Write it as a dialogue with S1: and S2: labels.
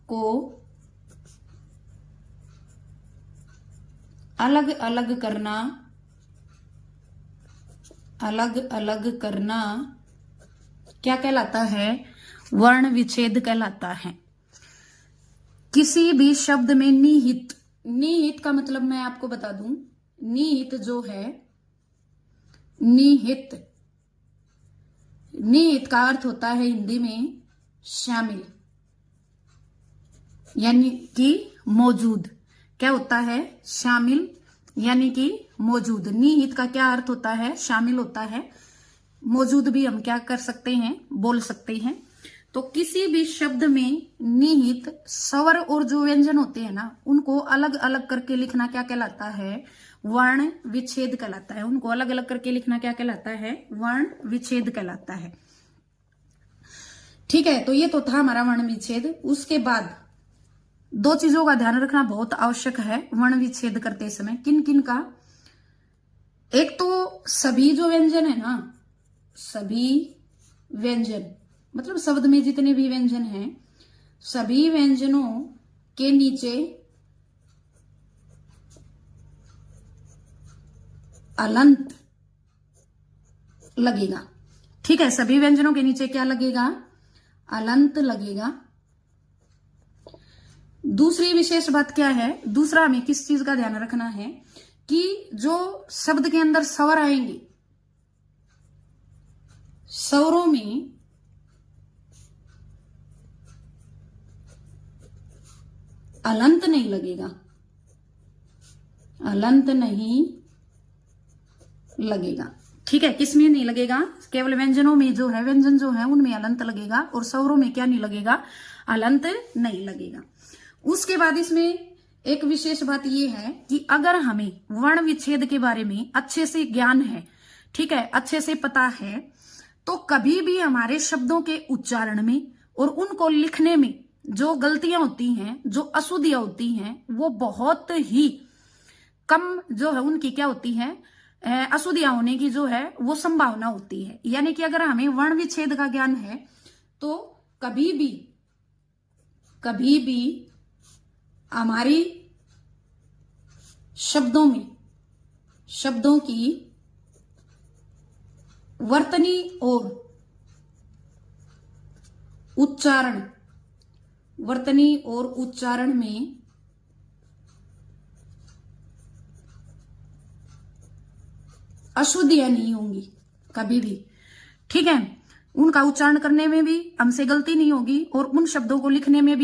S1: को अलग अलग करना क्या कहलाता है? वर्ण विच्छेद कहलाता है। किसी भी शब्द में निहित का मतलब मैं आपको बता दूं, निहित जो है, निहित का अर्थ होता है हिंदी में शामिल, यानी कि मौजूद। क्या होता है? शामिल यानी कि मौजूद। निहित का क्या अर्थ होता है? शामिल होता है। मौजूद भी हम क्या कर सकते हैं? बोल सकते हैं। तो किसी भी शब्द में निहित स्वर और जो व्यंजन होते हैं ना, उनको अलग अलग करके लिखना क्या कहलाता है? वर्ण विच्छेद कहलाता है। उनको अलग अलग करके लिखना क्या कहलाता है? वर्ण विच्छेद कहलाता है। ठीक है, तो ये तो था हमारा वर्ण विच्छेद। उसके बाद दो चीजों का ध्यान रखना बहुत आवश्यक है वर्ण विच्छेद करते समय। किन किन का? एक तो सभी जो व्यंजन है ना, सभी व्यंजन मतलब शब्द में जितने भी व्यंजन हैं, सभी व्यंजनों के नीचे अलंत लगेगा। ठीक है, सभी व्यंजनों के नीचे क्या लगेगा? अलंत लगेगा। दूसरी विशेष बात क्या है? दूसरा हमें किस चीज का ध्यान रखना है कि जो शब्द के अंदर स्वर आएंगे, स्वरों में अलंत नहीं लगेगा, अलंत नहीं लगेगा। ठीक है, किसमें नहीं लगेगा? केवल व्यंजनों में जो है, व्यंजन जो है उनमें अलंत लगेगा, और स्वरों में क्या नहीं लगेगा? अलंत नहीं लगेगा। उसके बाद इसमें एक विशेष बात यह है कि अगर हमें वर्ण विच्छेद के बारे में अच्छे से ज्ञान है, ठीक है, अच्छे से पता है, तो कभी भी हमारे शब्दों के उच्चारण में और उनको लिखने में जो गलतियां होती हैं, जो अशुद्धियां होती हैं, वो बहुत ही कम जो है उनकी क्या होती है? अशुद्धियां होने की जो है वो संभावना होती है। यानी कि अगर हमें वर्ण विच्छेद का ज्ञान है तो कभी भी हमारी शब्दों की वर्तनी और उच्चारण में अशुद्धियां नहीं होंगी कभी भी। ठीक है, उनका उच्चारण करने में भी हमसे गलती नहीं होगी और उन शब्दों को लिखने में भी